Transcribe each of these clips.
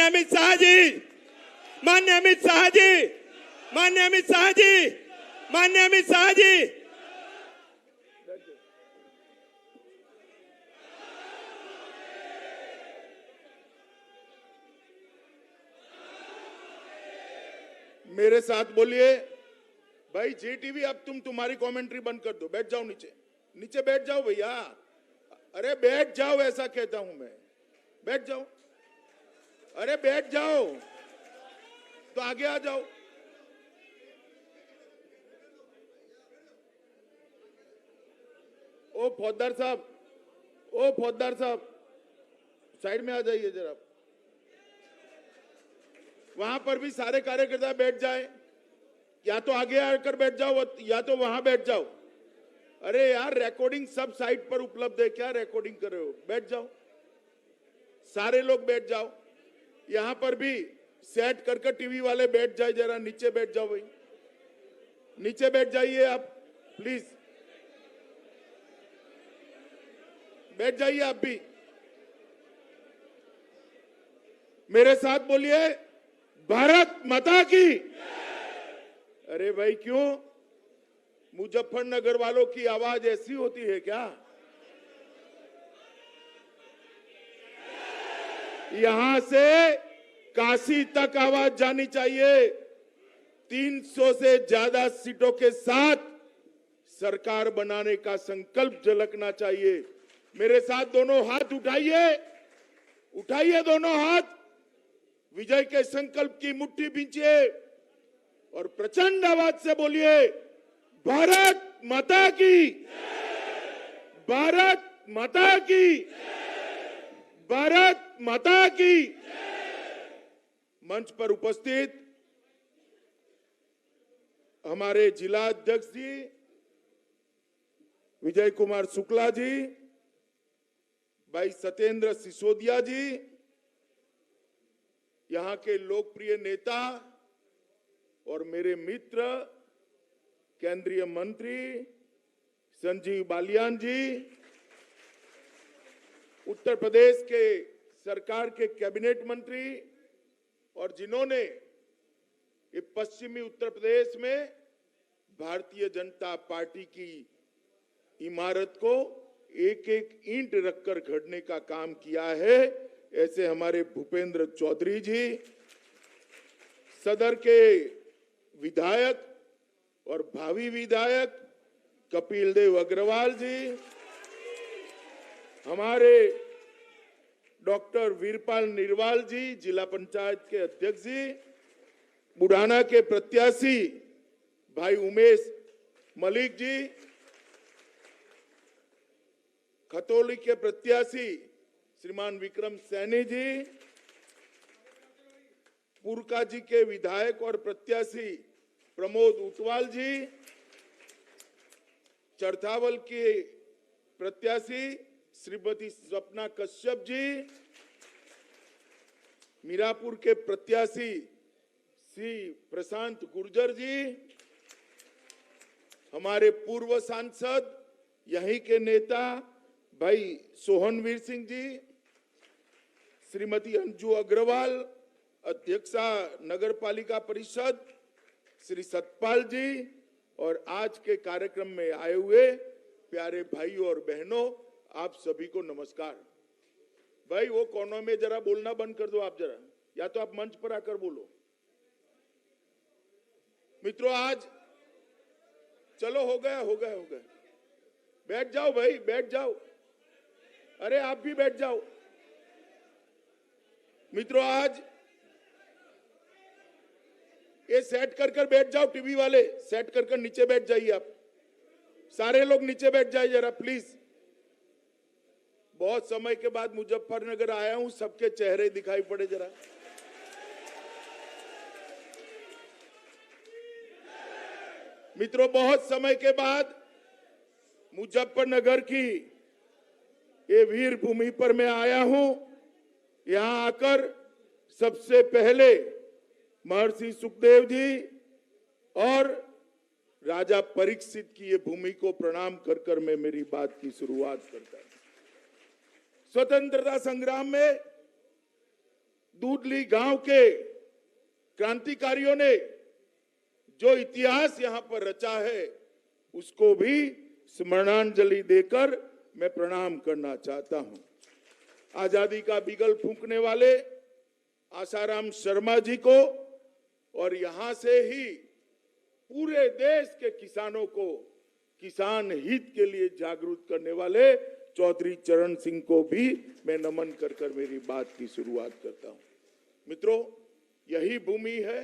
अमित शाह जी, माननीय अमित शाह जी, माननीय अमित शाह जी, माननीय अमित शाह जी। मेरे साथ बोलिए भाई। जी टीवी, अब तुम्हारी कमेंट्री बंद कर दो, बैठ जाओ नीचे, नीचे बैठ जाओ भैया। अरे बैठ जाओ, ऐसा कहता हूं मैं, बैठ जाओ। अरे बैठ जाओ तो आगे आ जाओ। ओ फौजदार साहब, ओ फौजदार साहब, साइड में आ जाइए जरा। वहां पर भी सारे कार्यकर्ता बैठ जाए, या तो आगे आकर बैठ जाओ या तो वहां बैठ जाओ। अरे यार, रिकॉर्डिंग सब साइट पर उपलब्ध है, क्या रिकॉर्डिंग कर रहे हो? बैठ जाओ, सारे लोग बैठ जाओ। यहां पर भी सेट कर टीवी वाले बैठ जाए, जरा नीचे बैठ जाओ भाई, नीचे बैठ जाइए आप प्लीज, बैठ जाइए आप भी। मेरे साथ बोलिए, भारत माता की। अरे भाई, क्यों मुजफ्फरनगर वालों की आवाज ऐसी होती है क्या? यहां से काशी तक आवाज जानी चाहिए। 300 से ज्यादा सीटों के साथ सरकार बनाने का संकल्प झलकना चाहिए। मेरे साथ दोनों हाथ उठाइए, उठाइए दोनों हाथ, विजय के संकल्प की मुट्ठी बींचिए और प्रचंड आवाज से बोलिए, भारत माता की, भारत माता की, भारत माता की। मंच पर उपस्थित हमारे जिला अध्यक्ष जी विजय कुमार शुक्ला जी, भाई सत्येंद्र सिसोदिया जी, यहां के लोकप्रिय नेता और मेरे मित्र केंद्रीय मंत्री संजीव बालियान जी, उत्तर प्रदेश के सरकार के कैबिनेट मंत्री, और जिन्होंने ये पश्चिमी उत्तर प्रदेश में भारतीय जनता पार्टी की इमारत को एक एक ईंट रखकर गढ़ने का काम किया है, ऐसे हमारे भूपेंद्र चौधरी जी, सदर के विधायक और भावी विधायक कपिल देव अग्रवाल जी, हमारे डॉक्टर वीरपाल निरवाल जी, जिला पंचायत के अध्यक्ष जी, बुढ़ाना के प्रत्याशी भाई उमेश मलिक जी, खतौली के प्रत्याशी श्रीमान विक्रम सैनी जी, पुरका जी के विधायक और प्रत्याशी प्रमोद उटवाल जी, चरथावल के प्रत्याशी श्रीमती स्वप्ना कश्यप जी, मीरापुर के प्रत्याशी श्री प्रशांत गुर्जर जी, हमारे पूर्व सांसद यहीं के नेता भाई सोहनवीर सिंह जी, श्रीमती अंजू अग्रवाल, अध्यक्षा नगर पालिका परिषद श्री सतपाल जी, और आज के कार्यक्रम में आए हुए प्यारे भाइयों और बहनों, आप सभी को नमस्कार। भाई वो कोनों में जरा बोलना बंद कर दो आप जरा, या तो आप मंच पर आकर बोलो। मित्रों, आज चलो हो गया, हो गया, हो गया, बैठ जाओ भाई, बैठ जाओ। अरे आप भी बैठ जाओ। मित्रों, आज ये सेट कर बैठ जाओ, टीवी वाले सेट कर नीचे बैठ जाइए आप, सारे लोग नीचे बैठ जाइए जरा प्लीज। बहुत समय के बाद मुजफ्फरनगर आया हूं, सबके चेहरे दिखाई पड़े जरा। मित्रों, बहुत समय के बाद मुजफ्फरनगर की ये वीर भूमि पर मैं आया हूं। यहां आकर सबसे पहले महर्षि सुखदेव जी और राजा परीक्षित की ये भूमि को प्रणाम कर मैं मेरी बात की शुरुआत करता हूं। स्वतंत्रता संग्राम में दूधली गांव के क्रांतिकारियों ने जो इतिहास यहां पर रचा है, उसको भी स्मरणांजलि देकर मैं प्रणाम करना चाहता हूं। आजादी का बिगल फूंकने वाले आसाराम शर्मा जी को और यहां से ही पूरे देश के किसानों को किसान हित के लिए जागरूक करने वाले चौधरी चरण सिंह को भी मैं नमन कर कर मेरी बात की शुरुआत करता हूं। मित्रों, यही भूमि है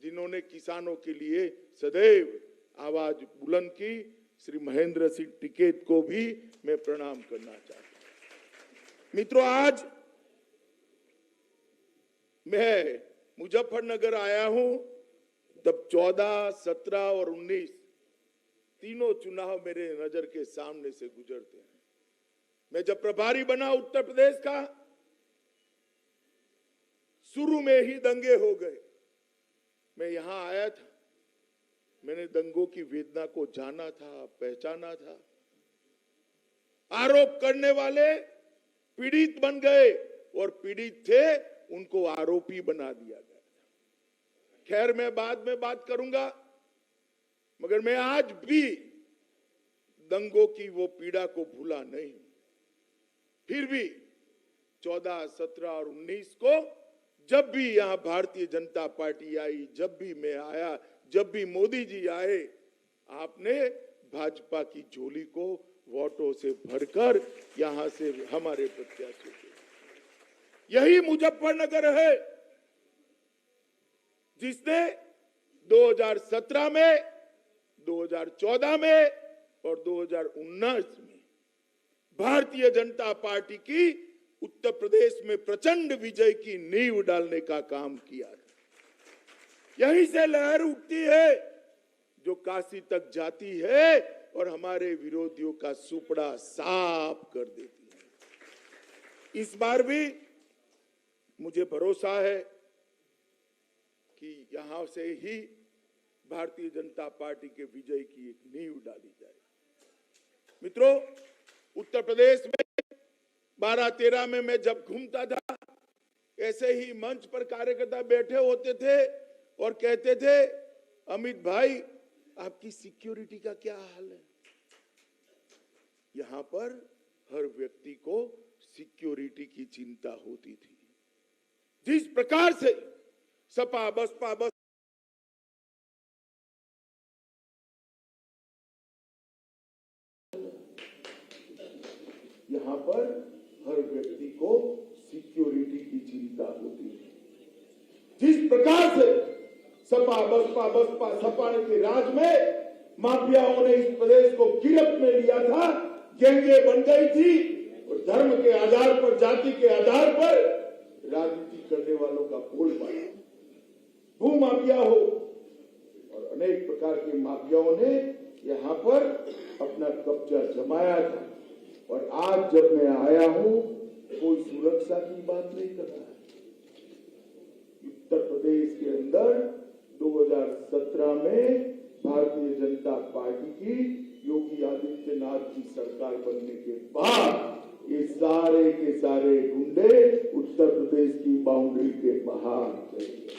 जिन्होंने किसानों के लिए सदैव आवाज बुलंद की। श्री महेंद्र सिंह टिकैत को भी मैं प्रणाम करना चाहता हूं। मित्रों, आज मैं मुजफ्फरनगर आया हूं, तब 14, 17 और 19 तीनों चुनाव मेरे नजर के सामने से गुजरते हैं। मैं जब प्रभारी बना उत्तर प्रदेश का, शुरू में ही दंगे हो गए। मैं यहां आया था, मैंने दंगों की वेदना को जाना था, पहचाना था। आरोप करने वाले पीड़ित बन गए और पीड़ित थे उनको आरोपी बना दिया गया। खैर, मैं बाद में बात करूंगा, मगर मैं आज भी दंगों की वो पीड़ा को भूला नहीं। फिर भी 14, 17 और 19 को जब भी यहां भारतीय जनता पार्टी आई, जब भी मैं आया, जब भी मोदी जी आए, आपने भाजपा की झोली को वोटों से भरकर यहां से हमारे प्रत्याशी को। यही मुजफ्फरनगर है जिसने 2017 में, 2014 में और 2019 में भारतीय जनता पार्टी की उत्तर प्रदेश में प्रचंड विजय की नींव डालने का काम किया था। यहीं से लहर उठती है जो काशी तक जाती है और हमारे विरोधियों का सुपड़ा साफ कर देती है। इस बार भी मुझे भरोसा है कि यहां से ही भारतीय जनता पार्टी के विजय की एक नींव डाली जाए। मित्रों, उत्तर प्रदेश में 12-13 में मैं जब घूमता था, ऐसे ही मंच पर कार्यकर्ता बैठे होते थे और कहते थे, अमित भाई आपकी सिक्योरिटी का क्या हाल है। यहां पर हर व्यक्ति को सिक्योरिटी की चिंता होती थी। जिस प्रकार से सपा बसपा बस यहां पर हर व्यक्ति को सिक्योरिटी की चिंता होती है। जिस प्रकार से सपा बसपा सपा के राज में माफियाओं ने इस प्रदेश को गिरफ्त में लिया था, गैंगे बन गई थी और धर्म के आधार पर, जाति के आधार पर राजनीति करने वालों का बोलबाला, भू माफिया हो और अनेक प्रकार के माफियाओं ने यहां पर अपना कब्जा जमाया था। और आज जब मैं आया हूं, कोई सुरक्षा की बात नहीं कर रहा है। उत्तर प्रदेश के अंदर 2017 में भारतीय जनता पार्टी की योगी आदित्यनाथ की सरकार बनने के बाद ये सारे के सारे गुंडे उत्तर प्रदेश की बाउंड्री के बाहर चले गए।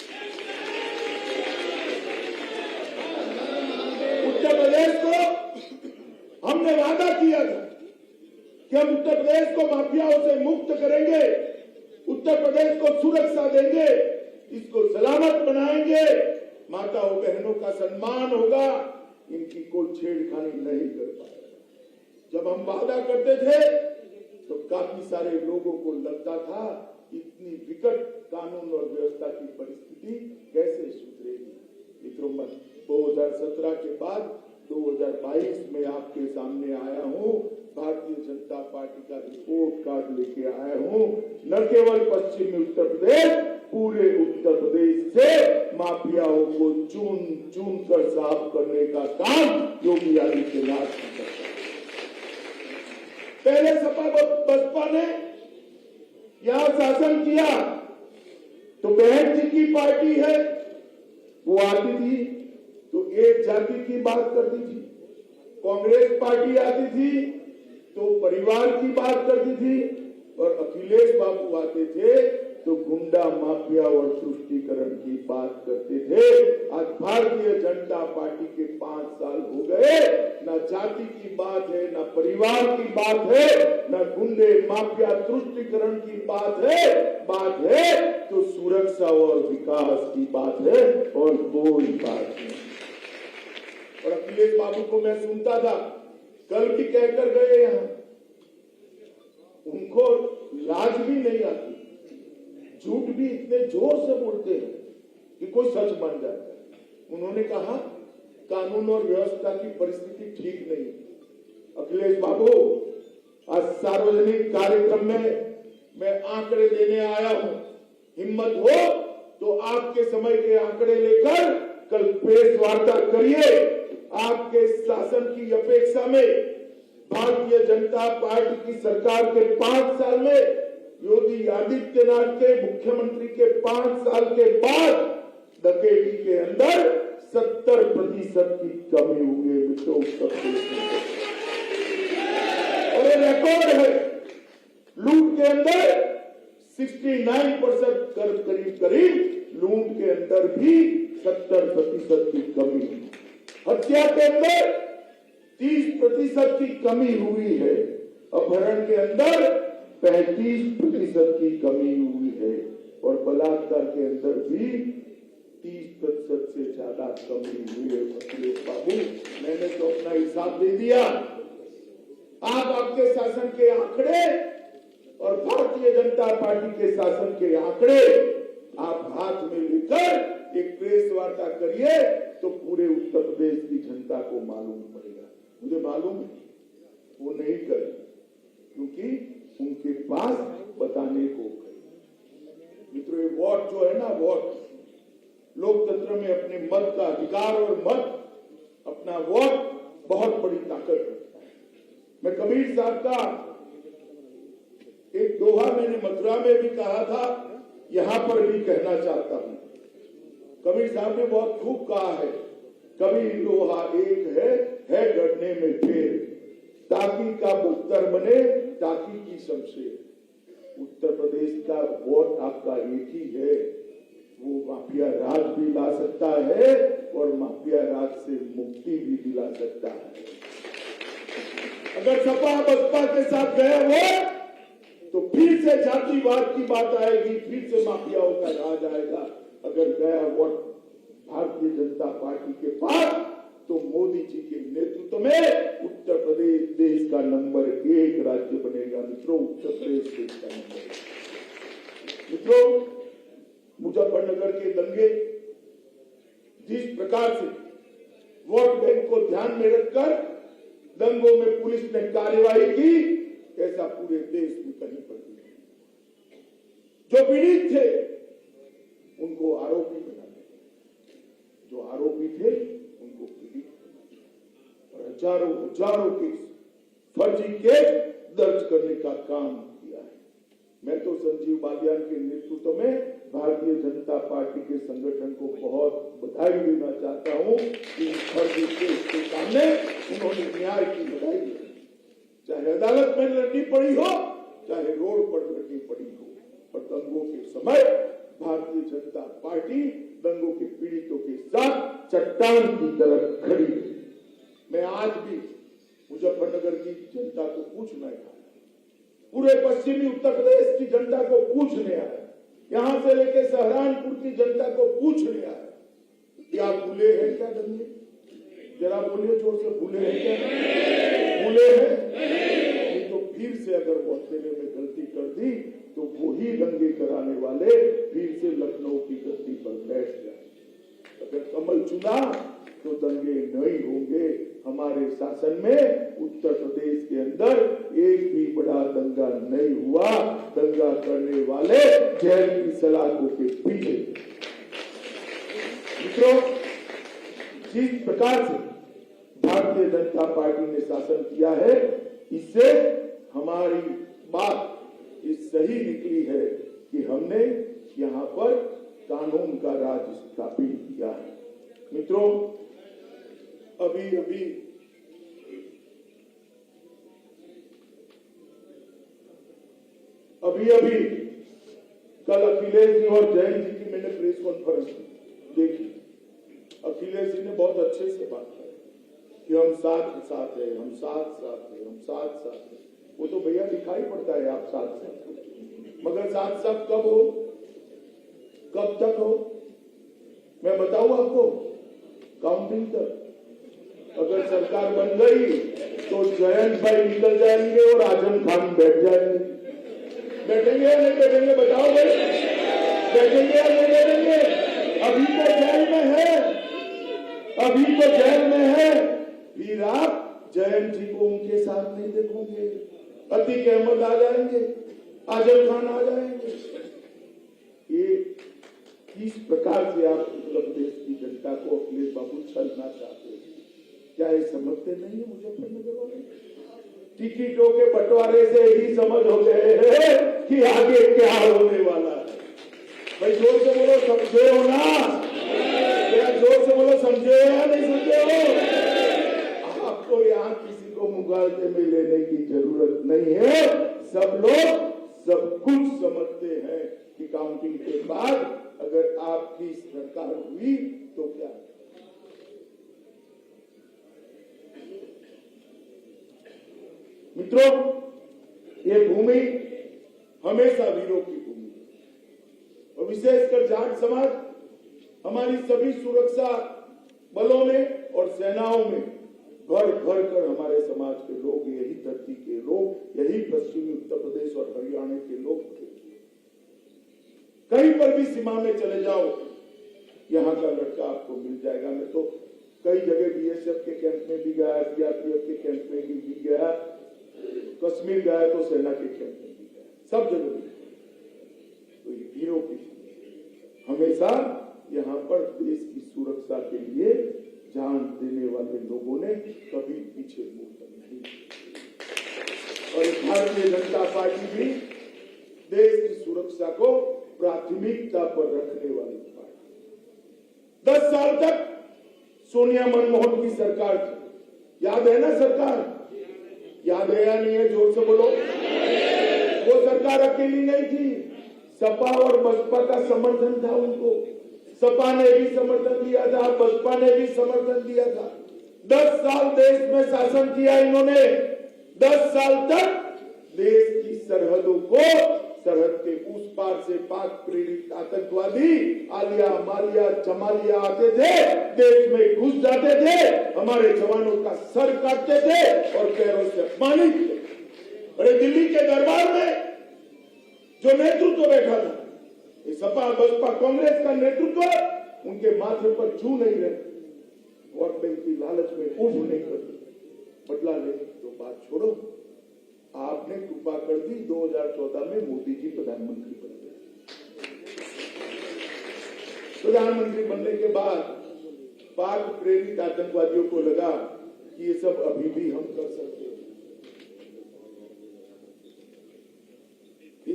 उत्तर प्रदेश को हमने वादा किया था कि हम उत्तर प्रदेश को माफियाओं से मुक्त करेंगे, उत्तर प्रदेश को सुरक्षा देंगे, इसको सलामत बनाएंगे, माताओं बहनों का सम्मान होगा, इनकी कोई छेड़खानी नहीं कर पाएगा। जब हम वादा करते थे तो काफी सारे लोगों को लगता था इतनी विकट कानून और व्यवस्था की परिस्थिति कैसे सुधरेगी। मित्रों, 2017 के बाद 2022 में आपके सामने आया हूं, भारतीय जनता पार्टी का रिपोर्ट कार्ड लेके आया हूं। न केवल पश्चिमी उत्तर प्रदेश, पूरे उत्तर प्रदेश से माफियाओं को चुन चुन कर साफ करने का काम योगी आदित्यनाथ ने किया। पहले सपा बसपा ने यहां शासन किया तो बहन जी की पार्टी है, वो आती थी तो एक जाति की बात करती थी। कांग्रेस पार्टी आती थी तो परिवार की बात करती थी और अखिलेश बाबू आते थे तो गुंडा माफिया और तुष्टीकरण की बात करते थे। आज भारतीय जनता पार्टी के 5 साल हो गए, न जाति की बात है, न परिवार की बात है, न गुंडे माफिया तुष्टीकरण की बात है तो सुरक्षा और विकास की बात है और कोई बात नहीं। और अखिलेश बाबू को मैं सुनता था, कल भी कहकर गए यहाँ, उनको लाज भी नहीं आती, झूठ भी इतने जोर से बोलते हैं कि कोई सच बन जाता है। उन्होंने कहा कानून और व्यवस्था की परिस्थिति ठीक नहीं। अखिलेश बाबू, आज सार्वजनिक कार्यक्रम में मैं आंकड़े देने आया हूं। हिम्मत हो तो आपके समय के आंकड़े लेकर कल प्रेस वार्ता करिए। आपके शासन की अपेक्षा में भारतीय जनता पार्टी की सरकार के 5 साल में योगी आदित्यनाथ के मुख्यमंत्री के 5 साल के बाद डकैती के अंदर 70% की कमी हुई है मित्रों। और ये रिकॉर्ड है। लूट के अंदर 69% करीब लूट के अंदर भी 70% की कमी, हत्या के अंदर 30% की कमी हुई है, अपहरण के अंदर 35% की कमी हुई है और बलात्कार के अंदर भी 30% से ज्यादा कमी हुई है। अखिलेश बाबू, मैंने तो अपना हिसाब दे दिया। आप आपके शासन के आंकड़े और भारतीय जनता पार्टी के शासन के आंकड़े आप हाथ में लेकर एक प्रेस वार्ता करिए तो पूरे उत्तर प्रदेश की जनता को मालूम पड़ेगा। मुझे मालूम है वो नहीं करे, क्योंकि उनके पास बताने को। मित्रों, ये वोट जो है ना, वोट लोकतंत्र में अपने मत का अधिकार और मत, अपना वोट बहुत बड़ी ताकत है। मैं कबीर साहब का एक दोहा मैंने मथुरा में भी कहा था, यहां पर भी कहना चाहता हूं। कबीर साहब ने बहुत खूब कहा है, कबीर लोहा एक है गढ़ने में ढेर, ताकि का बख्तर बने ताकि की शमशेर। उत्तर प्रदेश का वोट आपका एक ही है, वो माफिया राज भी ला सकता है और माफिया राज से मुक्ति भी दिला सकता है। अगर सपा बसपा के साथ गए वो तो फिर से जातिवाद की बात आएगी, फिर से माफियाओं का राज आएगा। अगर गया वोट भारतीय जनता पार्टी के पास तो मोदी जी के नेतृत्व में उत्तर प्रदेश देश का नंबर 1 राज्य बनेगा। मित्रों, उत्तर प्रदेश देश का नंबर 1। मित्रों, मुजफ्फरनगर के दंगे जिस प्रकार से वोट बैंक को ध्यान में रखकर दंगों में पुलिस ने कार्रवाई की, ऐसा पूरे देश में कहीं पर नहीं। जो पीड़ित थे उनको आरोपी बना दिया, जो आरोपी थे उनको पीड़ित बना दिया और हजारों केस, फर्जी केस दर्ज करने का काम किया है। मैं तो संजीव बालियान के नेतृत्व में भारतीय जनता पार्टी के संगठन को बहुत बधाई देना चाहता हूं कि फर्जी केस के सामने उन्होंने न्याय की लड़ाई लड़ी। चाहे अदालत में लड़नी पड़ी हो, चाहे रोड पर लड़नी पड़ी हो, और दंगों के समय भारतीय जनता पार्टी दंगों के पीड़ितों के साथ चट्टान की तरह खड़ी है। मैं आज भी मुजफ्फरनगर की जनता को पूछना है, पूरे पश्चिमी उत्तर प्रदेश की जनता को पूछने आया, यहां से लेकर सहारनपुर की जनता को पूछने आया, क्या भूले हैं क्या दंगे? जरा बोलिए जोर से, भूले हैं क्या? भूले हैं? नहीं तो फिर से अगर वो अकेले में गलती कर दी तो वही दंगे कराने वाले फिर से लखनऊ की गद्दी पर बैठ जाए। अगर कमल चुना तो दंगे नहीं होंगे। हमारे शासन में उत्तर प्रदेश के अंदर एक भी बड़ा दंगा नहीं हुआ। दंगा करने वाले जेल की सलाखों के पीछे। मित्रों, जिस प्रकार से भारतीय जनता पार्टी ने शासन किया है, इससे हमारी बात इस सही निकली है कि हमने यहाँ पर कानून का राज स्थापित किया है। मित्रों, अभी कल अखिलेश जी और जयंत जी की मैंने प्रेस कॉन्फ्रेंस देखी। अखिलेश जी ने बहुत अच्छे से बात की कि हम साथ साथ है, हम साथ साथ है, हम साथ साथ है। वो तो भैया दिखाई पड़ता है आप साथ साथ, मगर साथ साथ कब हो, कब तक हो, मैं बताऊं आपको, काउंटिंग तक। अगर सरकार बन गई तो जयंत भाई निकल जाएंगे और आजम खान बैठ जाएंगे। बैठेंगे या नहीं बैठेंगे बताओ भाई, बैठेंगे या नहीं बैठेंगे? अभी तो जेल में है, अभी तो जेल में है, फिर आप जयंत जी को उनके साथ नहीं देखोगे। अतीक अहमद आ जाएंगे, आजम खान आ जाएंगे। ये किस प्रकार से आप मतलब देश की जनता को अखिलेश बाबू छलना चाहते हैं? क्या ये समझते नहीं है मुजफ्फरनगर वाले? टिकटों के बंटवारे से ही समझ हो गए हैं कि आगे क्या होने वाला है। भाई जोर से बोलो, समझे हो ना? क्या जोर से बोलो, समझे या नहीं समझे हो? आपको यहाँ किसी को मुगालते में लेने की जरूरत नहीं है। सब लोग सब कुछ समझते हैं कि काउंटिंग के बाद अगर आपकी सरकार हुई तो क्या? मित्रों, ये भूमि हमेशा वीरों की भूमि है और विशेषकर जाट समाज हमारी सभी सुरक्षा बलों में और सेनाओं में भर भर कर हमारे समाज के लोग, यही धरती के लोग, यही पश्चिमी उत्तर प्रदेश और हरियाणा के लोग थे। कहीं पर भी सीमा में चले जाओ, यहाँ का लड़का आपको मिल जाएगा। मैं तो कई जगह बीएसएफ के कैंप में भी गया, सीआरपीएफ के कैंप में भी गया, कश्मीर गया तो सेना के कैंप में भी गया, सब जगह भी। तो ये वीरों की हमेशा यहाँ पर देश की सुरक्षा के लिए जान देने वाले लोगों ने कभी पीछे मुड़कर नहीं। और भारतीय जनता पार्टी भी देश की सुरक्षा को प्राथमिकता पर रखने वाली पार्टी। 10 साल तक सोनिया मनमोहन की सरकार थी, याद है ना सरकार? याद है या नहीं है? जोर से बोलो। वो सरकार अकेली नहीं थी, सपा और बसपा का समर्थन था उनको। सपा ने भी समर्थन दिया था, बसपा ने भी समर्थन दिया था। 10 साल देश में शासन किया इन्होंने। 10 साल तक देश की सरहदों को, सरहद के उस पार से पाक प्रेरित आतंकवादी आलिया मालिया जमालिया आते थे, देश में घुस जाते थे, हमारे जवानों का सर काटते थे और पैरों से अपमानित थे। अरे दिल्ली के दरबार में जो नेतृत्व बैठा था, ये सपा बसपा कांग्रेस का नेतृत्व, उनके माथे पर छू नहीं रहे, वोट बैंक की लालच में उठ नहीं करते। बदला ले तो बात छोड़ो, आपने कृपा कर दी, 2014 में मोदी जी प्रधानमंत्री बन गए। प्रधानमंत्री बनने के बाद पाक प्रेरित आतंकवादियों को लगा कि ये सब अभी भी हम कर सकते हैं, ये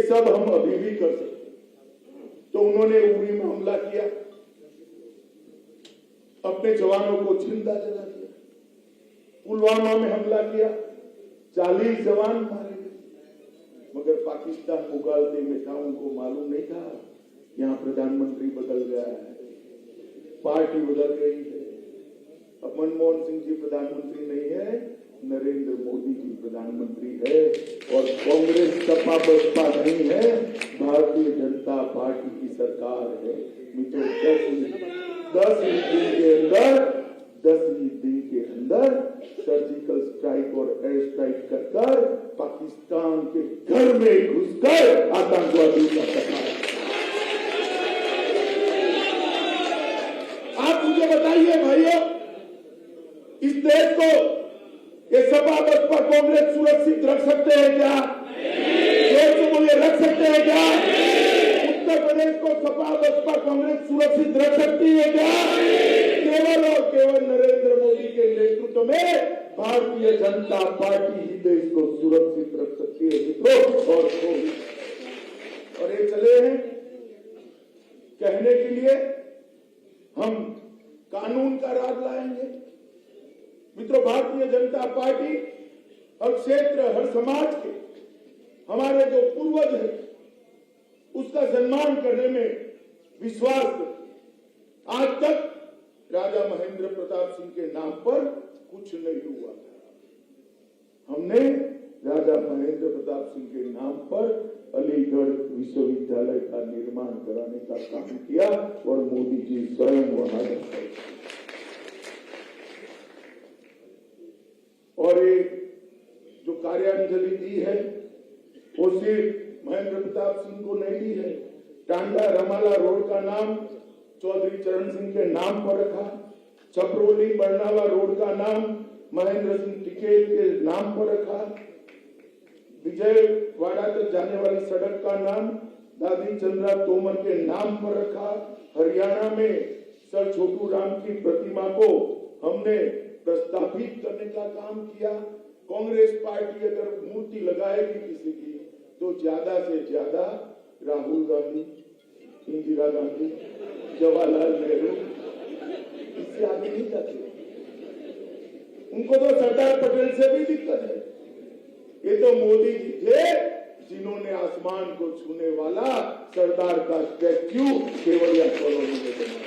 सब हम अभी भी कर सकते हैं। तो उन्होंने उरी में हमला किया, अपने जवानों को जिंदा जला दिया। पुलवामा में हमला किया, 40 जवान मारे गए। मगर पाकिस्तान मुगालते में था, उनको मालूम नहीं था यहाँ प्रधानमंत्री बदल गया है, पार्टी बदल गई है। अब मनमोहन सिंह जी प्रधानमंत्री नहीं है, नरेंद्र मोदी जी प्रधानमंत्री है और कांग्रेस सपा बसपा नहीं है, भारतीय जनता पार्टी की सरकार है। मित्रों, 10 दिन के अंदर सर्जिकल स्ट्राइक और एयर स्ट्राइक कर पाकिस्तान के घर में घुसकर आतंकवादियों का सफाया। आप मुझे बताइए भाइयों, इस देश को ये सपा बसपा कांग्रेस सुरक्षित रख सकते हैं क्या? जोर से बोलिए, रख सकते हैं क्या? उत्तर प्रदेश को सपा बसपा कांग्रेस सुरक्षित रख सकती है क्या? केवल और केवल नरेंद्र मोदी के नेतृत्व में भारतीय जनता पार्टी ही देश को सुरक्षित रख सकती है मित्रों। और ये चले हैं कहने के लिए हम कानून का राज लाएंगे। मित्रों, भारतीय जनता पार्टी हर क्षेत्र, हर समाज के हमारे जो पूर्वज हैं उसका सम्मान करने में विश्वास करते। आज तक राजा महेंद्र प्रताप सिंह के नाम पर कुछ नहीं हुआ। हमने राजा महेंद्र प्रताप सिंह के नाम पर अलीगढ़ विश्वविद्यालय का निर्माण कराने का काम किया और मोदी जी स्वयं वहां गए। और ये जो कार्यांजलि दी है वो सिर्फ महेंद्र प्रताप सिंह को नहीं दी है। टांडा रमाला रोड का नाम चौधरी चरण सिंह के नाम पर रखा। छपरोली बरनाला रोड का नाम महेंद्र सिंह टिकैत के नाम पर रखा। विजयवाड़ा तक जाने वाली सड़क का नाम दादी चंद्रा तोमर के नाम पर रखा। हरियाणा में सर छोटू राम की प्रतिमा को हमने प्रस्तावित करने का काम किया। कांग्रेस पार्टी अगर मूर्ति लगाएगी किसी की तो ज्यादा से ज्यादा राहुल गांधी, इंदिरा गांधी, जवाहरलाल नेहरू, इससे आगे नहीं जाते। उनको तो सरदार पटेल से भी दिक्कत है। ये तो मोदी जी थे जिन्होंने आसमान को छूने वाला सरदार का स्टैच्यू केवड़िया कॉलोनी में बनाया।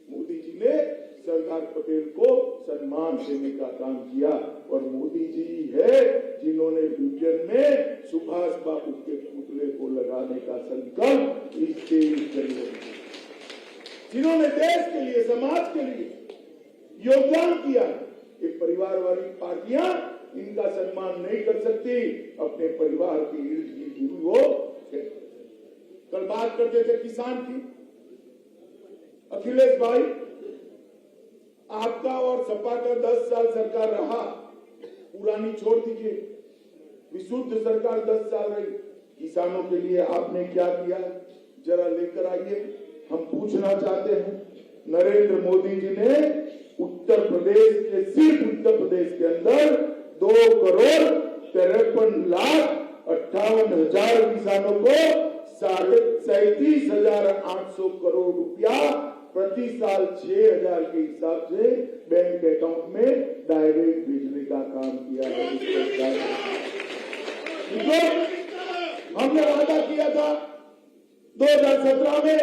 मोदी जी ने सरदार पटेल को सम्मान देने का काम किया और मोदी जी है जिन्होंने विजन में सुभाष बाबू के पुतले को लगाने का संकल्प इस देश के लिए, जिन्होंने देश के लिए, समाज के लिए योगदान किया। ये परिवार वाली पार्टियां इनका सम्मान नहीं कर सकती। अपने परिवार के इर्द गिर्द वो कल बात करते थे किसान की। अखिलेश भाई, आपका और सपा का 10 साल सरकार रहा, पुरानी छोड़ दीजिए, विशुद्ध सरकार 10 साल रही। किसानों के लिए आपने क्या किया जरा लेकर आइए। हम पूछना चाहते हैं, नरेंद्र मोदी जी ने उत्तर प्रदेश के, सिर्फ उत्तर प्रदेश के अंदर 2,53,58,000 किसानों को 37,800 करोड़ रुपया प्रति साल 6,000 के हिसाब से बैंक अकाउंट में डायरेक्ट भेजने का काम किया है। हमने वादा किया था 2017 में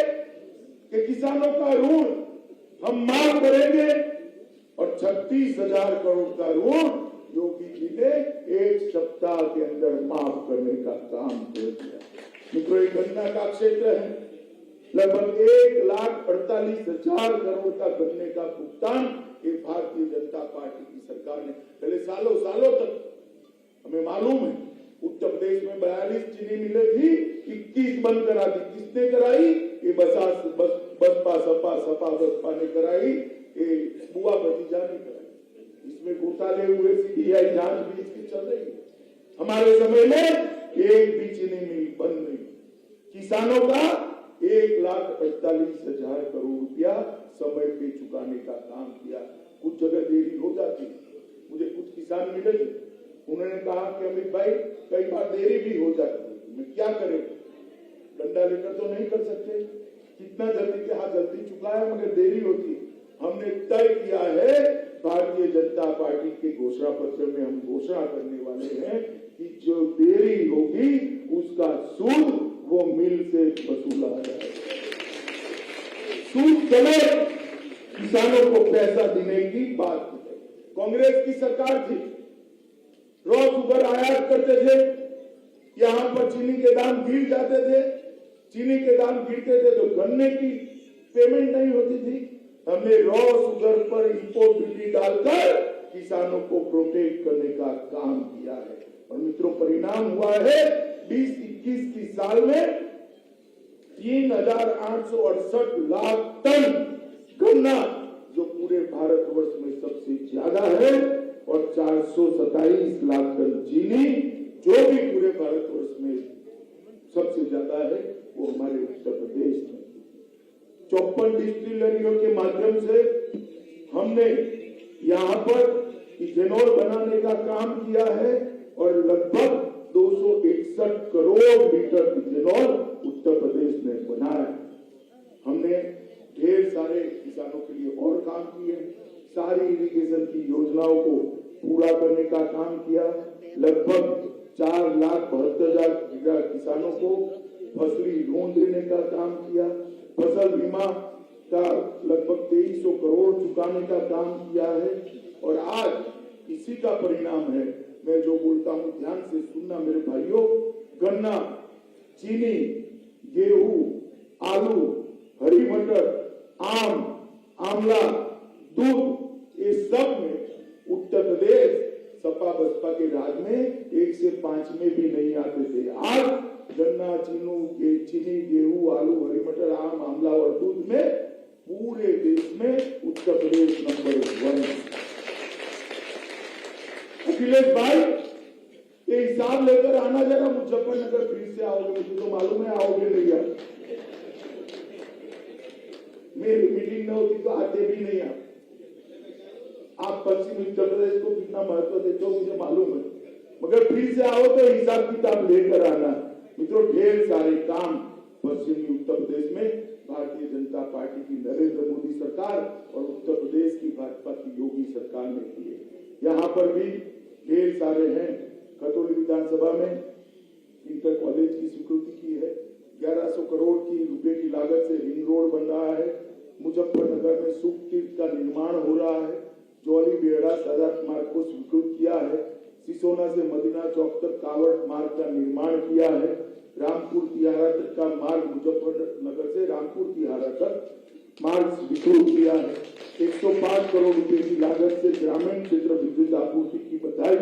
कि किसानों का ऋण हम माफ करेंगे और 36,000 करोड़ का ऋण योगी जी ने 1 सप्ताह के अंदर माफ करने का काम कर दिया। मित्रों, गन्ना का क्षेत्र है, लगभग 1,48,000 करोड़ का गन्ने का भुगतान ये भारतीय जनता पार्टी की सरकार ने पहले सालों तक, हमें मालूम है उत्तर प्रदेश में 42 चीनी मिलें थी, 21 बंद करा दी। किसने कराई? ये बसपा सपा ने कराई, ये बुआ भतीजा ने कराई। इसमें घोटाले हुए, सीबीआई जांच भी इसकी चल रही है। हमारे समय में एक भी चीनी मिल बंद नहीं। किसानों का 1,48,000 करोड़ रुपया समय पे चुकाने का काम किया। कुछ जगह देरी हो जाती, मुझे कुछ किसान मिले थे, उन्होंने कहा कि अमित भाई कई बार देरी भी हो जाती है, मैं क्या करें, डंडा लेकर तो नहीं कर सकते, कितना जल्दी के हाथ जल्दी चुकाया मगर देरी होती है। हमने तय किया है, भारतीय जनता पार्टी के घोषणा पत्र में हम घोषणा करने वाले हैं कि जो देरी होगी उसका सूद वो मिल से वसूला जाएगा। सूद समेत किसानों को पैसा देने की बात की। कांग्रेस की सरकार थी, रॉ शुगर आयात करते थे, यहां पर चीनी के दाम गिर जाते थे, चीनी के दाम गिरते थे तो गन्ने की पेमेंट नहीं होती थी। हमने रॉ शुगर पर इंपोर्ट ड्यूटी डालकर किसानों को प्रोटेक्ट करने का काम किया है और मित्रों परिणाम हुआ है 20-21 की साल में 3,868 लाख टन गन्ना, जो पूरे भारतवर्ष में सबसे ज्यादा है, और 427 लाख टन चीनी, जो भी पूरे भारतवर्ष में सबसे ज्यादा है, वो हमारे उत्तर प्रदेश में। 54 डिस्टिलरियों के माध्यम से हमने यहाँ पर इथेनॉल बनाने का काम किया है और लगभग 261 करोड़ लीटर इथेनॉल उत्तर प्रदेश में बनाया। हमने ढेर सारे किसानों के लिए और काम किए, सारी इरिगेशन की योजनाओं को पूरा करने का काम किया। लगभग 4,72,000 किसानों को फसली लोन देने का काम किया। फसल बीमा का लगभग 2300 करोड़ चुकाने का काम किया है। और आज इसी का परिणाम है, मैं जो बोलता हूं ध्यान से सुनना मेरे भाइयों, गन्ना, चीनी, गेहूं, आलू, हरी मटर, आम, आंवला, दूध, ये सब में उत्तर प्रदेश सपा बसपा के राज में 1 से 5 में भी नहीं आते थे। आज गन्ना, चीनी, गेहूं, आलू, हरी मटर, आम, आंवला और दूध में पूरे देश में उत्तर प्रदेश नंबर 1। अखिलेश भाई, ये हिसाब लेकर आना जरा, मुजफ्फरनगर फिर से आओगे, मुझे तो मालूम है आओगे नहीं आप। मेरी मीटिंग न होती तो आते भी नहीं आप पश्चिम उत्तर प्रदेश को कितना महत्व देते हो मुझे मालूम है, मगर फिर से आओ तो हिसाब किताब लेकर आना। मित्रों, ढेर सारे काम पश्चिमी उत्तर प्रदेश में भारतीय जनता पार्टी की नरेंद्र मोदी सरकार और उत्तर प्रदेश की भाजपा की योगी सरकार ने किए। यहाँ पर भी ढेर सारे हैं। खतौली विधानसभा में इंटर कॉलेज की स्वीकृति की है। 1100 करोड़ की रुपए की लागत से रिंग रोड बन रहा है। मुजफ्फरनगर में सुख तीर्थ का निर्माण हो रहा है। जौली बेहड़ा सादात मार्ग को स्वीकृत किया है। सिसोना से मदीना चौक तक कावड़ मार्ग का निर्माण किया है। रामपुर तिहारा तक का मार्ग, मुजफ्फरनगर से रामपुर तिहारा तक मार्ग स्वीकृत किया है। 105 करोड़ रुपए की लागत से ग्रामीण क्षेत्र विद्युत आपूर्ति की बधाई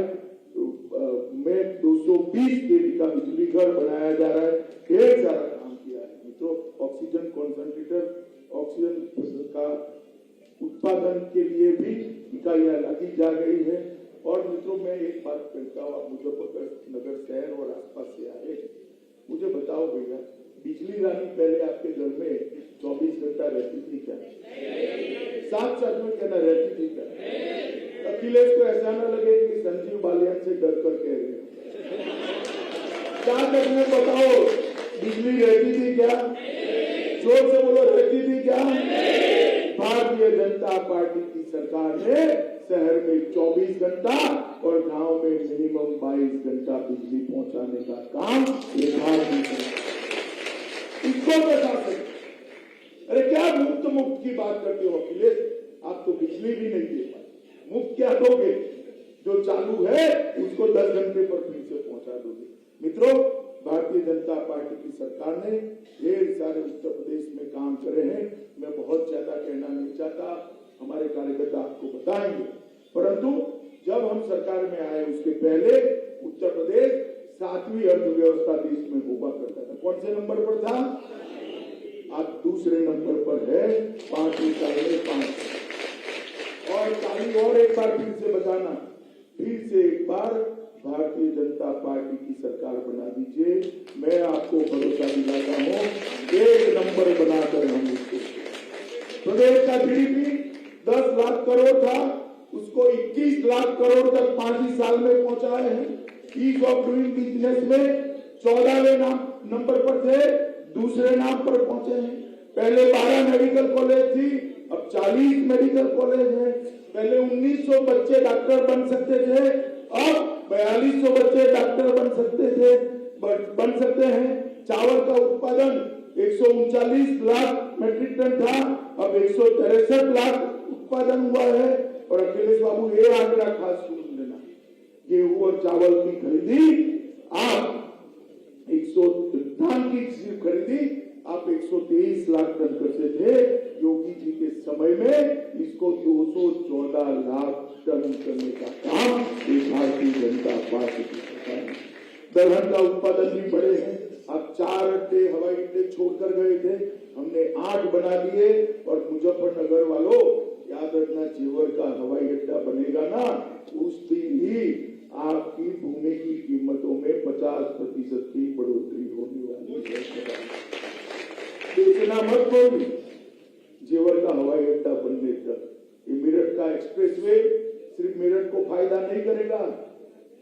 में 220 केवी का बिजली घर बनाया जा रहा है। ढेर सारा काम किया है। मित्रों, ऑक्सीजन कॉन्सेंट्रेटर, ऑक्सीजन का उत्पादन के लिए भी इकाइयां लगी जा गई है। और मित्रों, मैं एक बात कहता हूँ, आप मुजफ्फरनगर शहर और आसपास से आए, मुझे बताओ भैया, बिजली रानी पहले आपके घर में 24 घंटा रहती थी क्या? साथ में कहना रहती थी क्या? अखिलेश को ऐसा ना लगे कि संजीव बालियान से डर कर कह रहे हैं। क्या करने बताओ, बिजली रहती थी क्या? जोर से बोलो, रहती थी क्या? भारतीय जनता पार्टी की सरकार ने शहर में 24 घंटा और गांव में मिनिमम 22 घंटा बिजली पहुंचाने का काम ये भारतीय इसको बता सकते। अरे क्या मुफ्त की बात करते हो अखिलेश? आप तो बिजली भी नहीं दे पाए, मुफ्त क्या दोगे? जो चालू है उसको 10 घंटे पर फिर से पहुंचा दोगे। मित्रों, भारतीय जनता पार्टी की सरकार ने ढेर सारे उत्तर प्रदेश में काम करे हैं। मैं बहुत ज्यादा कहना नहीं चाहता, हमारे कार्यकर्ता आपको बताएंगे। परंतु जब हम सरकार में आए उसके पहले उत्तर प्रदेश 7वीं अर्थव्यवस्था देश में हुआ करता था। कौन से नंबर पर था? आज दूसरे नंबर पर है, 5वीं साल में 5। और ताली और एक बार फिर से बताना, फिर से एक बार भारतीय जनता पार्टी की सरकार बना दीजिए। मैं आपको भरोसा दिलाता हूं, 1 नंबर बनाकर हम उसको, प्रदेश का जीडीपी 10 लाख करोड़ था, उसको 21 लाख करोड़ तक 5 ही साल में पहुंचाए हैं। ईज ऑफ डूइंग बिजनेस में 14वें नंबर पर थे, दूसरे नाम पर पहुंचे हैं। पहले 12 मेडिकल कॉलेज थी, अब 40 मेडिकल कॉलेज है। पहले 1900 बच्चे डॉक्टर बन सकते थे, अब 4200 बच्चे डॉक्टर बन सकते हैं। चावल का उत्पादन 139 लाख मेट्रिक टन था, अब 163 लाख उत्पादन हुआ है। और अखिलेश बाबू, ये आंकड़ा खास सुन लेना, गेहूं और चावल की खरीदी आप धान की खरीदी आप 123 लाख टन करते थे। योगी जी के समय में इसको 214 लाख टन करने का काम भारतीय जनता पार्टी की सरकार ने। दलहन का उत्पादन भी बढ़े हैं। आप 4 अड्डे हवाई अड्डे छोड़कर गए थे, हमने 8 बना दिए। और मुजफ्फरनगर वालों, याद रखना, जेवर का हवाई अड्डा बनेगा ना, उस दिन ही आपकी भूमि की कीमतों में 50% की बढ़ोतरी होने वाली है। बेचना मत कोई, जेवर का हवाई अड्डा बनने तक। ये मेरठ का एक्सप्रेसवे सिर्फ मेरठ को फायदा नहीं करेगा,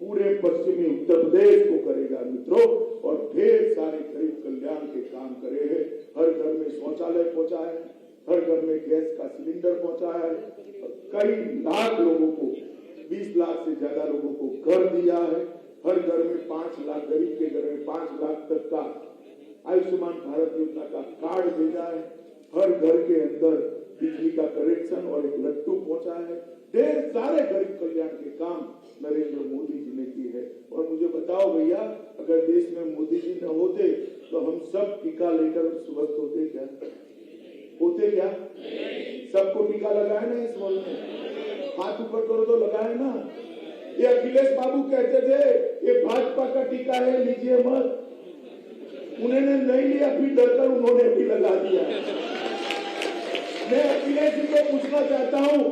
पूरे पश्चिमी उत्तर प्रदेश को करेगा मित्रों। और ढेर सारे गरीब कल्याण के काम करे हैं। हर घर में शौचालय पहुंचा है, हर घर में गैस का सिलेंडर पहुंचा है, कई लाख लोगों को 20 लाख से ज्यादा लोगों को घर दिया है। हर घर में 5 लाख, गरीब के घर में 5 लाख तक का आयुष्मान भारत योजना का कार्ड भेजा है। हर घर के अंदर बिजली का कनेक्शन और एक लट्टू पहुंचा है। ढेर सारे गरीब कल्याण के काम नरेंद्र मोदी जी ने की है। और मुझे बताओ भैया, अगर देश में मोदी जी न होते तो हम सब टीका लेकर स्वस्थ होते क्या? होते क्या? सबको टीका लगाए ना इस वर्ष में? हाथ ऊपर करो तो लगाए ना। ये अखिलेश बाबू कहते थे ये भाजपा का टीका है, लीजिए मत। उन्होंने नहीं लिया, फिर डरकर उन्होंने भी लगा दिया। मैं अखिलेश जी को पूछना चाहता हूं,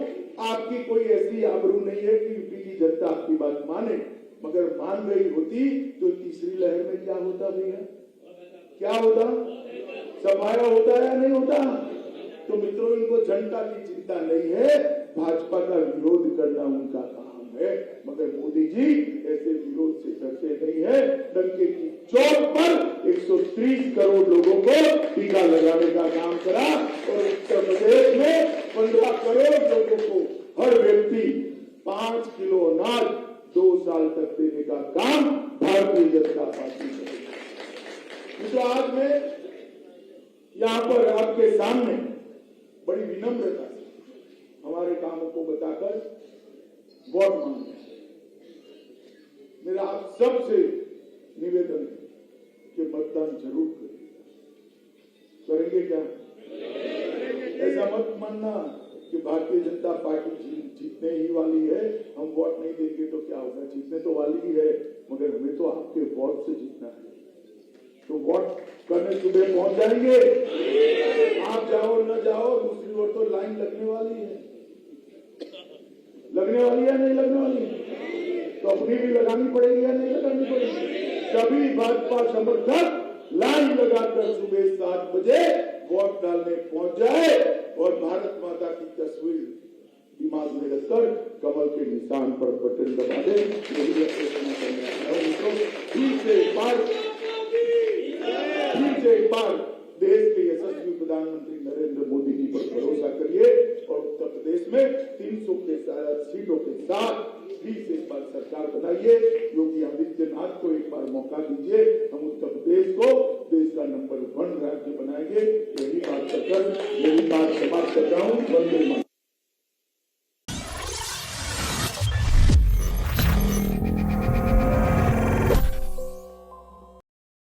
आपकी कोई ऐसी आबरू नहीं है कि यूपी की जनता आपकी बात माने, मगर मान गई होती तो तीसरी लहर में क्या होता भैया? क्या होता? सफाया होता या नहीं होता? तो मित्रों, इनको जनता की चिंता नहीं है, भाजपा का विरोध करना उनका काम है। मगर मोदी जी ऐसे विरोध से डरते नहीं है। डंके की चोट पर 130 करोड़ लोगों को टीका लगाने का काम करा और उत्तर प्रदेश में 15 करोड़ लोगों को हर व्यक्ति 5 किलो अनाज 2 साल तक देने का काम भारतीय जनता पार्टी करेगी। तो आज मैं यहाँ पर आपके सामने बड़ी विनम्रता से हमारे कामों को बताकर वोट मांगते हैं। मेरा आप सबसे निवेदन है कि मतदान जरूर करेंगे क्या? ऐसा मत मानना कि भारतीय जनता पार्टी जीतने ही वाली है, हम वोट नहीं देंगे तो क्या होगा? जीतने तो वाली ही है, मगर हमें तो आपके वोट से जीतना है। तो वोट करने सुबह पहुंच जाएंगे। आप जाओ न जाओ, दूसरी ओर तो लाइन लगने वाली है। लगने वाली है नहीं लगने वाली? तो अपनी भी लगानी पड़ेगी या नहीं लगानी पड़ेगी? सभी भाजपा समर्थक लाइन लगाकर सुबह 7 बजे वोट डालने पहुंच जाए और भारत माता की तस्वीर दिमाग में रखकर कमल के निशान पर बटन दबा दे। फिर से एक बार देश के यशस्वी प्रधानमंत्री नरेंद्र मोदी जी पर भरोसा करिए और उत्तर प्रदेश में 300 के ज्यादा सीटों के साथ फिर से एक बार सरकार बनाइए। योगी आदित्यनाथ को एक बार मौका दीजिए, हम उत्तर प्रदेश को देश का नंबर 1 राज्य बनाएंगे। यही बात कहकर मेरी बात समाप्त कर रहा हूँ। वंदे मातरम।